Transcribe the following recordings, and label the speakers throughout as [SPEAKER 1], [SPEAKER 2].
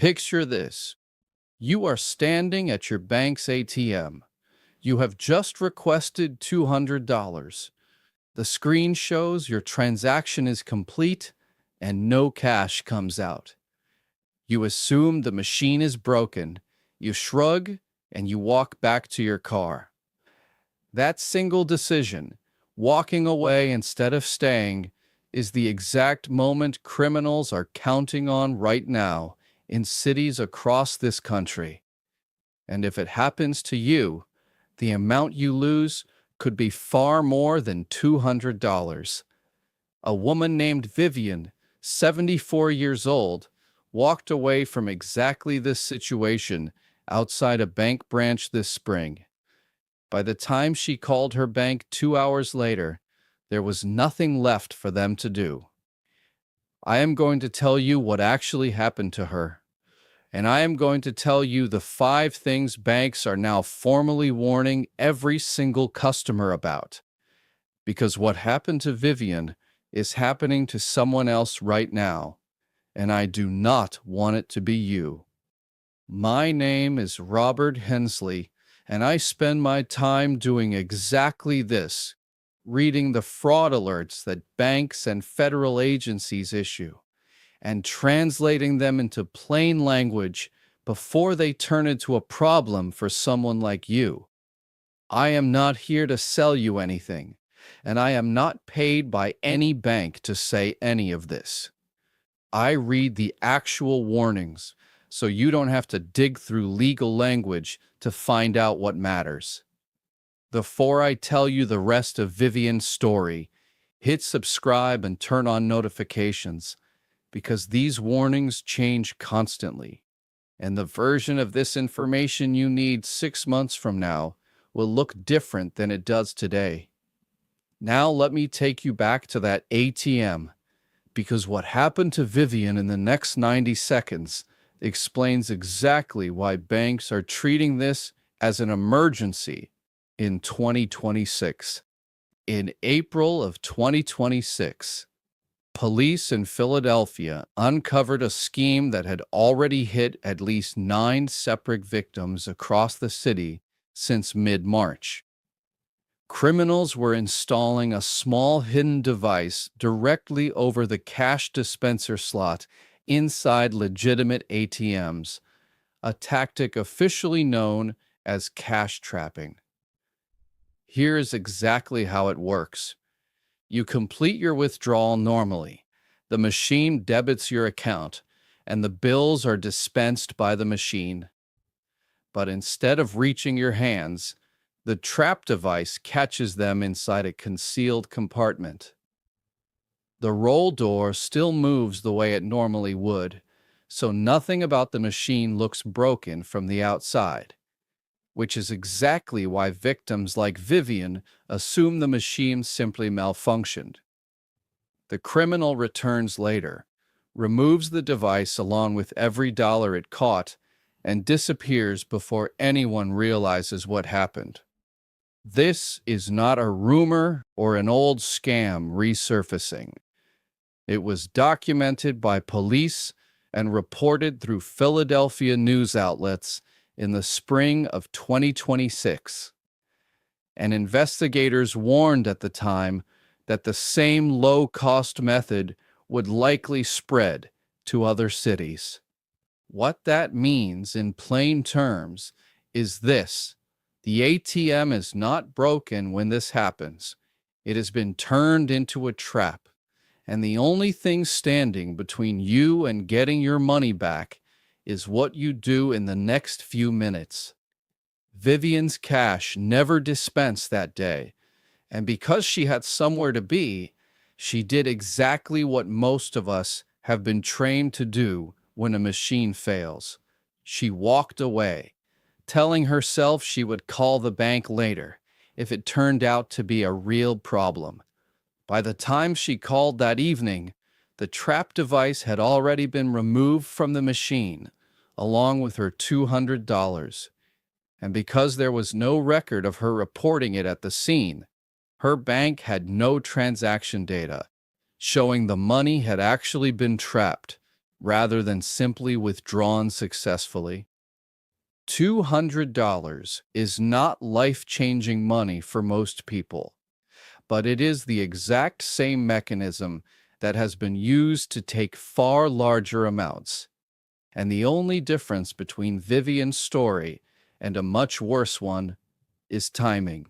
[SPEAKER 1] Picture this. You are standing at your bank's ATM. You have just requested $200. The screen shows your transaction is complete and no cash comes out. You assume the machine is broken, you shrug, and you walk back to your car. That single decision, walking away instead of staying, is the exact moment criminals are counting on right now in cities across this country. And if it happens to you, the amount you lose could be far more than $200. A woman named Vivian, 74 years old, walked away from exactly this situation outside a bank branch this spring. By the time she called her bank 2 hours later, there was nothing left for them to do. I am going to tell you what actually happened to her, and I am going to tell you the 5 things banks are now formally warning every single customer about. Because what happened to Vivian is happening to someone else right now, and I do not want it to be you. My name is Robert Hensley, and I spend my time doing exactly this, reading the fraud alerts that banks and federal agencies issue, and translating them into plain language before they turn into a problem for someone like you. I am not here to sell you anything, and I am not paid by any bank to say any of this. I read the actual warnings, so you don't have to dig through legal language to find out what matters. Before I tell you the rest of Vivian's story, hit subscribe and turn on notifications, because these warnings change constantly, and the version of this information you need 6 months from now will look different than it does today. Now let me take you back to that ATM, because what happened to Vivian in the next 90 seconds explains exactly why banks are treating this as an emergency in 2026. In April of 2026, police in Philadelphia uncovered a scheme that had already hit at least 9 separate victims across the city since mid-March. Criminals were installing a small hidden device directly over the cash dispenser slot inside legitimate ATMs, a tactic officially known as cash trapping. Here is exactly how it works. You complete your withdrawal normally. The machine debits your account, and the bills are dispensed by the machine. But instead of reaching your hands, the trap device catches them inside a concealed compartment. The roll door still moves the way it normally would, so nothing about the machine looks broken from the outside, which is exactly why victims like Vivian assume the machine simply malfunctioned. The criminal returns later, removes the device along with every dollar it caught, and disappears before anyone realizes what happened. This is not a rumor or an old scam resurfacing. It was documented by police and reported through Philadelphia news outlets in the spring of 2026. And investigators warned at the time that the same low-cost method would likely spread to other cities. What that means in plain terms is this: the ATM is not broken when this happens. It has been turned into a trap, and the only thing standing between you and getting your money back is what you do in the next few minutes. Vivian's cash never dispensed that day, and because she had somewhere to be, she did exactly what most of us have been trained to do when a machine fails. She walked away, telling herself she would call the bank later if it turned out to be a real problem. By the time she called that evening, the trap device had already been removed from the machine, along with her $200. And because there was no record of her reporting it at the scene, her bank had no transaction data, showing the money had actually been trapped, rather than simply withdrawn successfully. $200 is not life-changing money for most people, but it is the exact same mechanism that has been used to take far larger amounts. And the only difference between Vivian's story and a much worse one is timing.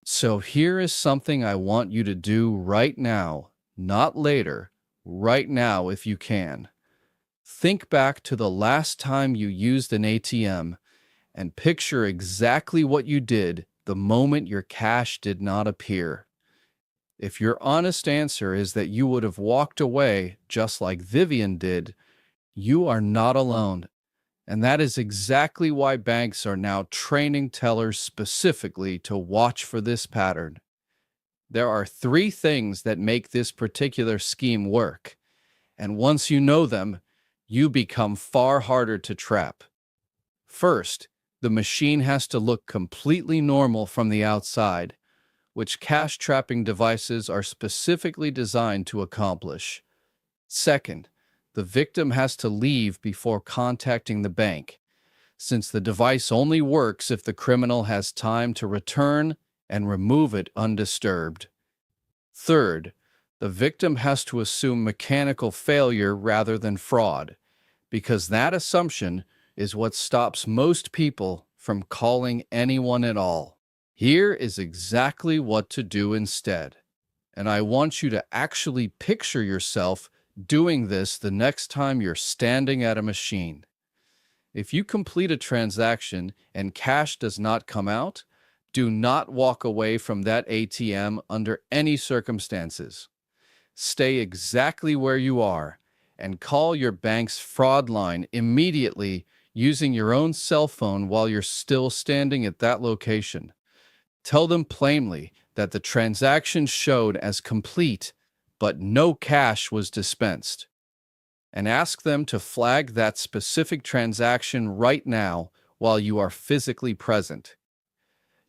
[SPEAKER 1] So here is something I want you to do right now, not later, right now if you can. Think back to the last time you used an ATM and picture exactly what you did the moment your cash did not appear. If your honest answer is that you would have walked away just like Vivian did, you are not alone. And that is exactly why banks are now training tellers specifically to watch for this pattern. There are three things that make this particular scheme work, and once you know them, you become far harder to trap. First, the machine has to look completely normal from the outside, which cash trapping devices are specifically designed to accomplish. Second, the victim has to leave before contacting the bank, since the device only works if the criminal has time to return and remove it undisturbed. Third, the victim has to assume mechanical failure rather than fraud, because that assumption is what stops most people from calling anyone at all. Here is exactly what to do instead, and I want you to actually picture yourself doing this the next time you're standing at a machine. If you complete a transaction and cash does not come out, do not walk away from that ATM under any circumstances. Stay exactly where you are and call your bank's fraud line immediately using your own cell phone while you're still standing at that location. Tell them plainly that the transaction showed as complete, but no cash was dispensed. And ask them to flag that specific transaction right now while you are physically present.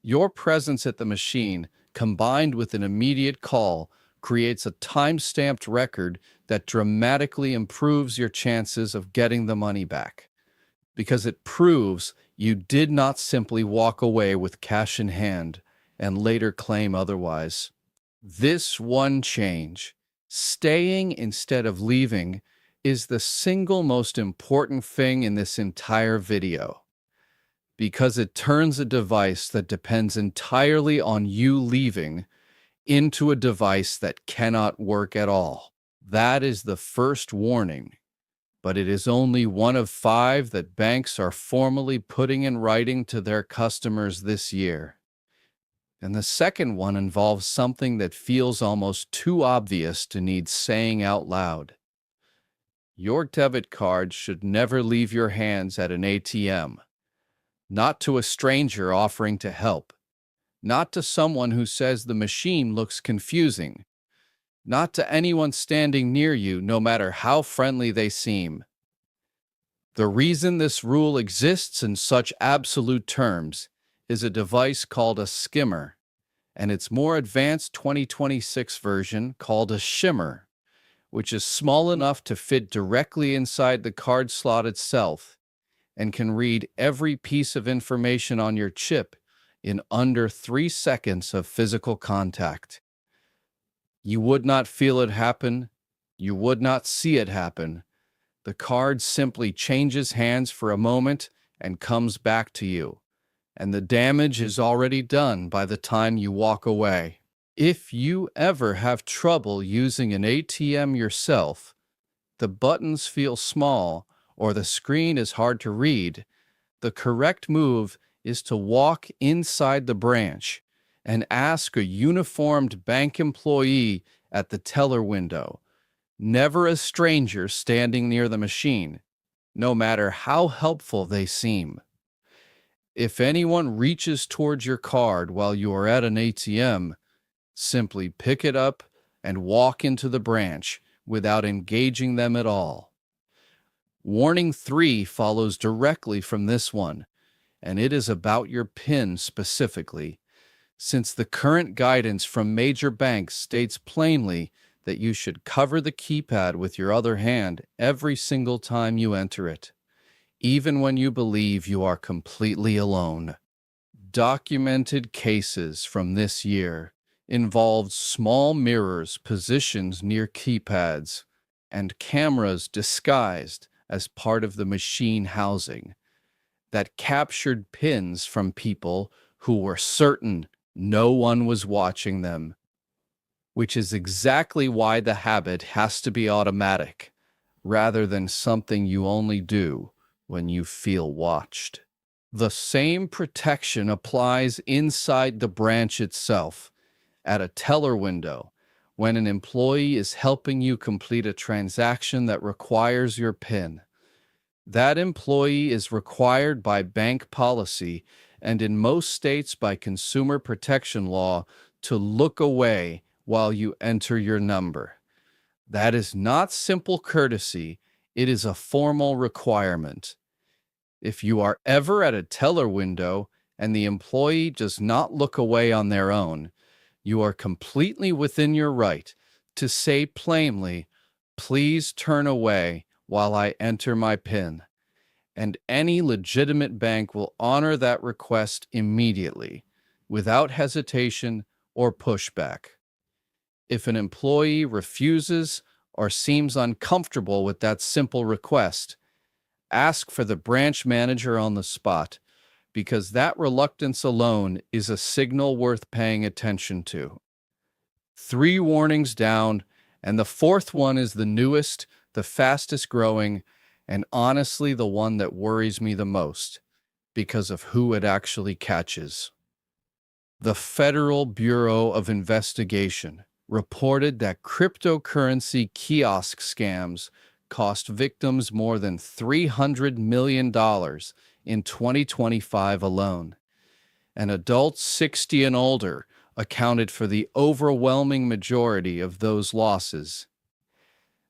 [SPEAKER 1] Your presence at the machine, combined with an immediate call, creates a time-stamped record that dramatically improves your chances of getting the money back, because it proves you did not simply walk away with cash in hand and later claim otherwise. This one change, staying instead of leaving, is the single most important thing in this entire video, because it turns a device that depends entirely on you leaving into a device that cannot work at all. That is the first warning, but it is only one of 5 that banks are formally putting in writing to their customers this year. And the second one involves something that feels almost too obvious to need saying out loud. Your debit card should never leave your hands at an ATM. Not to a stranger offering to help. Not to someone who says the machine looks confusing. Not to anyone standing near you, no matter how friendly they seem. The reason this rule exists in such absolute terms is a device called a skimmer, and its more advanced 2026 version called a shimmer, which is small enough to fit directly inside the card slot itself and can read every piece of information on your chip in under 3 seconds of physical contact. You would not feel it happen. You would not see it happen. The card simply changes hands for a moment and comes back to you, and the damage is already done by the time you walk away. If you ever have trouble using an ATM yourself, the buttons feel small, or the screen is hard to read, the correct move is to walk inside the branch and ask a uniformed bank employee at the teller window, never a stranger standing near the machine, no matter how helpful they seem. If anyone reaches towards your card while you are at an ATM, simply pick it up and walk into the branch without engaging them at all. Warning 3 follows directly from this one, and it is about your PIN specifically, since the current guidance from major banks states plainly that you should cover the keypad with your other hand every single time you enter it, even when you believe you are completely alone. Documented cases from this year involved small mirrors positioned near keypads and cameras disguised as part of the machine housing that captured pins from people who were certain no one was watching them, which is exactly why the habit has to be automatic rather than something you only do when you feel watched. The same protection applies inside the branch itself, at a teller window, when an employee is helping you complete a transaction that requires your PIN. That employee is required by bank policy and in most states by consumer protection law to look away while you enter your number. That is not simple courtesy, it is a formal requirement. If you are ever at a teller window and the employee does not look away on their own, you are completely within your right to say plainly, "Please turn away while I enter my PIN." And any legitimate bank will honor that request immediately, without hesitation or pushback. If an employee refuses or seems uncomfortable with that simple request, ask for the branch manager on the spot, because that reluctance alone is a signal worth paying attention to. 3 warnings down, and the fourth one is the newest, the fastest growing, and honestly the one that worries me the most, because of who it actually catches. The Federal Bureau of Investigation reported that cryptocurrency kiosk scams cost victims more than $300 million in 2025 alone. And adults 60 and older accounted for the overwhelming majority of those losses.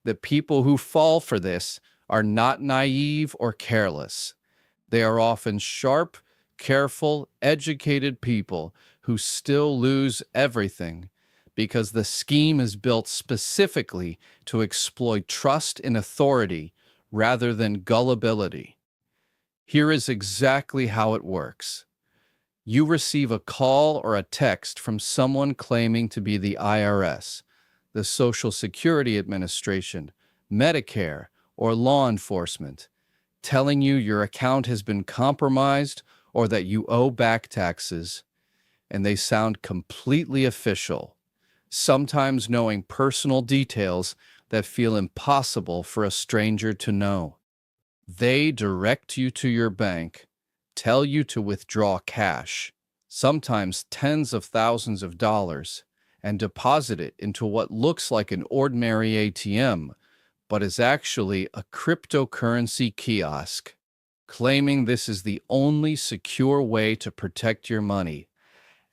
[SPEAKER 1] The people who fall for this are not naive or careless. They are often sharp, careful, educated people who still lose everything because the scheme is built specifically to exploit trust in authority rather than gullibility. Here is exactly how it works. You receive a call or a text from someone claiming to be the IRS, the Social Security Administration, Medicare, or law enforcement, telling you your account has been compromised or that you owe back taxes, and they sound completely official, sometimes knowing personal details that feel impossible for a stranger to know. They direct you to your bank, tell you to withdraw cash, sometimes tens of thousands of dollars, and deposit it into what looks like an ordinary ATM, but is actually a cryptocurrency kiosk, claiming this is the only secure way to protect your money.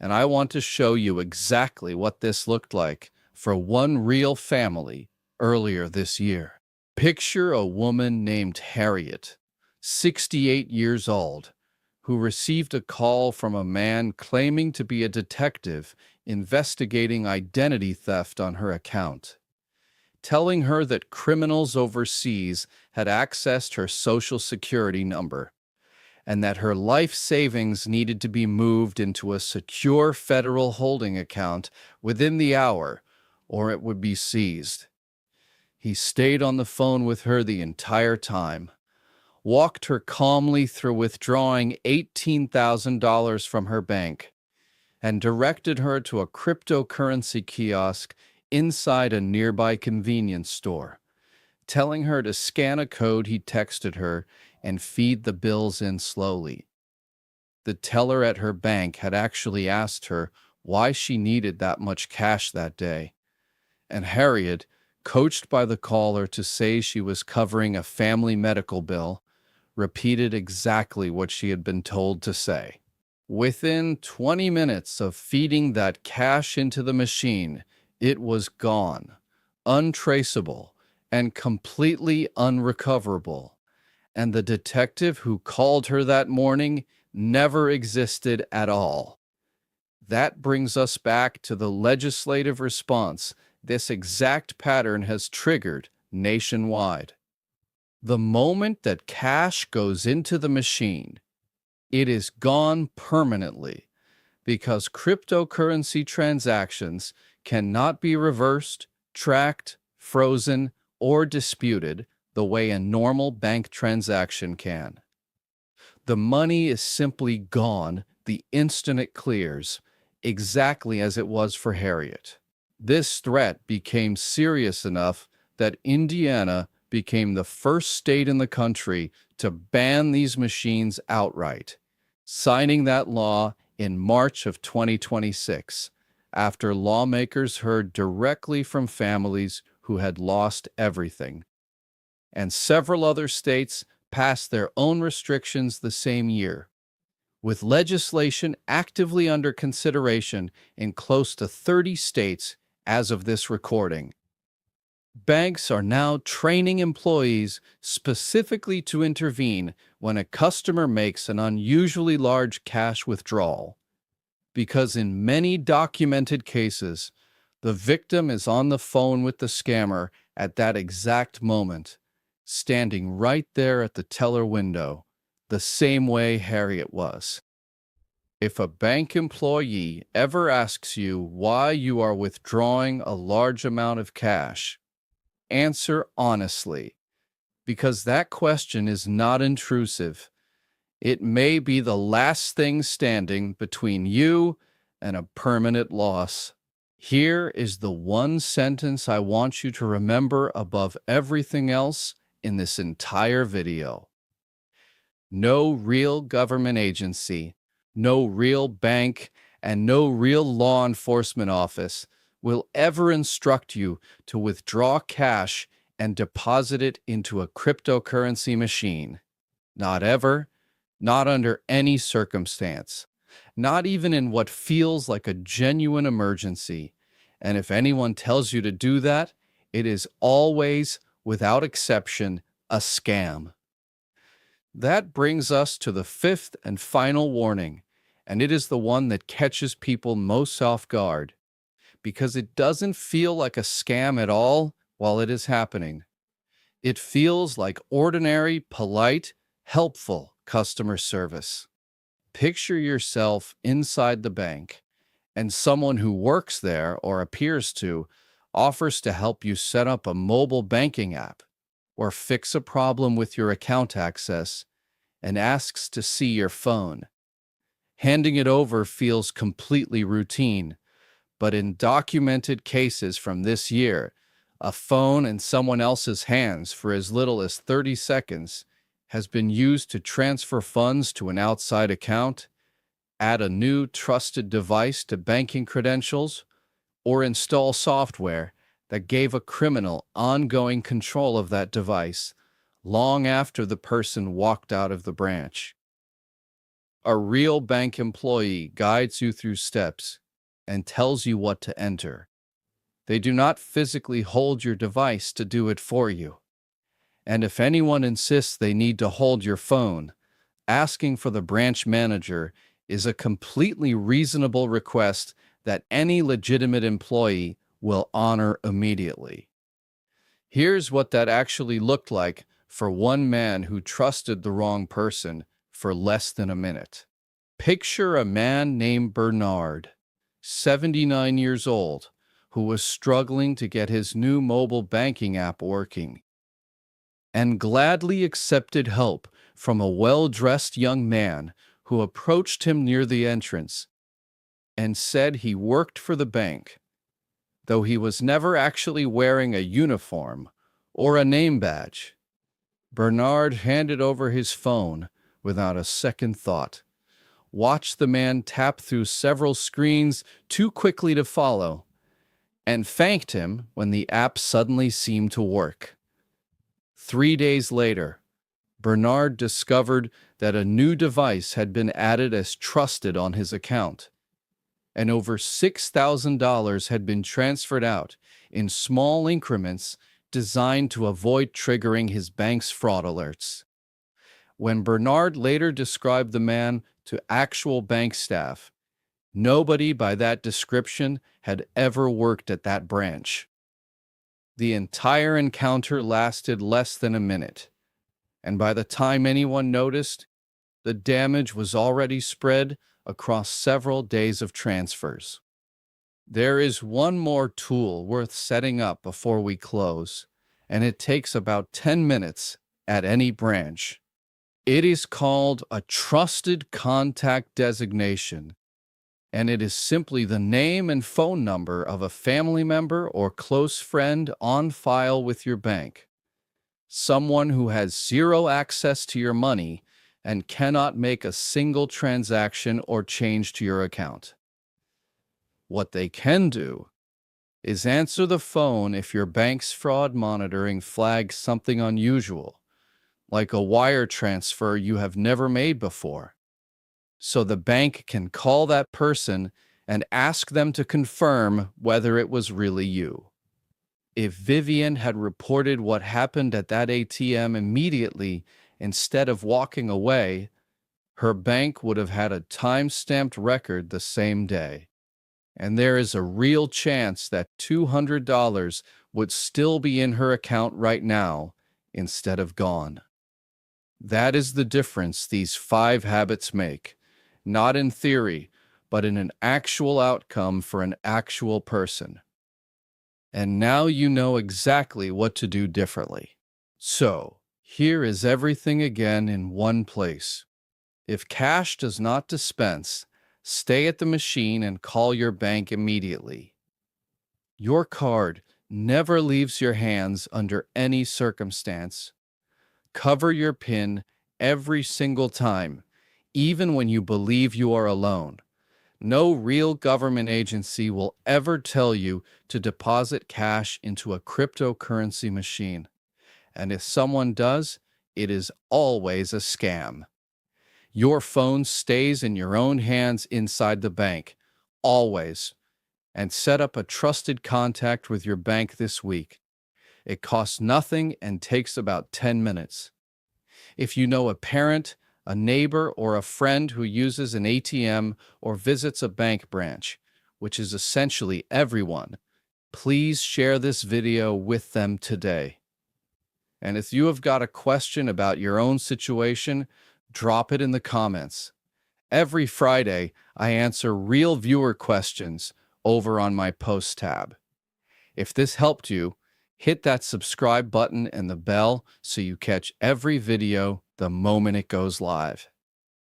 [SPEAKER 1] And I want to show you exactly what this looked like for one real family earlier this year. Picture a woman named Harriet, 68 years old, who received a call from a man claiming to be a detective investigating identity theft on her account, telling her that criminals overseas had accessed her Social Security number and that her life savings needed to be moved into a secure federal holding account within the hour, or it would be seized. He stayed on the phone with her the entire time, walked her calmly through withdrawing $18,000 from her bank, and directed her to a cryptocurrency kiosk inside a nearby convenience store, telling her to scan a code he texted her and feed the bills in slowly. The teller at her bank had actually asked her why she needed that much cash that day, and Harriet, coached by the caller to say she was covering a family medical bill, repeated exactly what she had been told to say. Within 20 minutes of feeding that cash into the machine, it was gone, untraceable, and completely unrecoverable. And the detective who called her that morning never existed at all. That brings us back to the legislative response This exact pattern has triggered nationwide. The moment that cash goes into the machine, it is gone permanently because cryptocurrency transactions cannot be reversed, tracked, frozen, or disputed the way a normal bank transaction can. The money is simply gone the instant it clears, exactly as it was for Harriet. This threat became serious enough that Indiana became the first state in the country to ban these machines outright, signing that law in March of 2026, after lawmakers heard directly from families who had lost everything. And several other states passed their own restrictions the same year, with legislation actively under consideration in close to 30 states as of this recording. Banks are now training employees specifically to intervene when a customer makes an unusually large cash withdrawal, because in many documented cases, the victim is on the phone with the scammer at that exact moment, standing right there at the teller window, the same way Harriet was. If a bank employee ever asks you why you are withdrawing a large amount of cash, answer honestly, because that question is not intrusive. It may be the last thing standing between you and a permanent loss. Here is the one sentence I want you to remember above everything else in this entire video. No real government agency, no real bank, and no real law enforcement office will ever instruct you to withdraw cash and deposit it into a cryptocurrency machine. Not ever, not under any circumstance, not even in what feels like a genuine emergency. And if anyone tells you to do that, it is always, without exception, a scam. That brings us to the fifth and final warning, and it is the one that catches people most off guard, because it doesn't feel like a scam at all while it is happening. It feels like ordinary, polite, helpful customer service. Picture yourself inside the bank, and someone who works there, or appears to, offers to help you set up a mobile banking app or fix a problem with your account access, and asks to see your phone. Handing it over feels completely routine, but in documented cases from this year, a phone in someone else's hands for as little as 30 seconds has been used to transfer funds to an outside account, add a new trusted device to banking credentials, or install software that gave a criminal ongoing control of that device long after the person walked out of the branch. A real bank employee guides you through steps and tells you what to enter. They do not physically hold your device to do it for you. And if anyone insists they need to hold your phone, asking for the branch manager is a completely reasonable request that any legitimate employee will honor immediately. Here's what that actually looked like for one man who trusted the wrong person for less than a minute. Picture a man named Bernard, 79 years old, who was struggling to get his new mobile banking app working, and gladly accepted help from a well-dressed young man who approached him near the entrance and said he worked for the bank, though he was never actually wearing a uniform or a name badge. Bernard handed over his phone without a second thought, watched the man tap through several screens too quickly to follow, and thanked him when the app suddenly seemed to work. 3 days later, Bernard discovered that a new device had been added as trusted on his account, and over $6,000 had been transferred out in small increments designed to avoid triggering his bank's fraud alerts. When Bernard later described the man to actual bank staff, nobody by that description had ever worked at that branch. The entire encounter lasted less than a minute, and by the time anyone noticed, the damage was already spread across several days of transfers. There is one more tool worth setting up before we close, and it takes about 10 minutes at any branch. It is called a trusted contact designation, and it is simply the name and phone number of a family member or close friend on file with your bank. Someone who has zero access to your money and cannot make a single transaction or change to your account. What they can do is answer the phone if your bank's fraud monitoring flags something unusual, like a wire transfer you have never made before. So the bank can call that person and ask them to confirm whether it was really you. If Vivian had reported what happened at that ATM immediately instead of walking away, her bank would have had a time-stamped record the same day. And there is a real chance that $200 would still be in her account right now instead of gone. That is the difference these 5 habits make, not in theory, but in an actual outcome for an actual person. And now you know exactly what to do differently. So, here is everything again in one place. If cash does not dispense, stay at the machine and call your bank immediately. Your card never leaves your hands under any circumstance. Cover your PIN every single time, even when you believe you are alone. No real government agency will ever tell you to deposit cash into a cryptocurrency machine. And if someone does, it is always a scam. Your phone stays in your own hands inside the bank, always. And set up a trusted contact with your bank this week. It costs nothing and takes about 10 minutes. If you know a parent, a neighbor, or a friend who uses an ATM or visits a bank branch, which is essentially everyone, please share this video with them today. And if you have got a question about your own situation, drop it in the comments. Every Friday, I answer real viewer questions over on my post tab. If this helped you, hit that subscribe button and the bell so you catch every video the moment it goes live.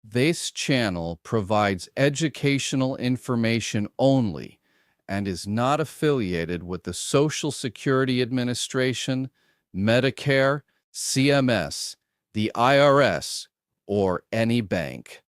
[SPEAKER 1] This channel provides educational information only and is not affiliated with the Social Security Administration, Medicare, CMS, the IRS, or any bank.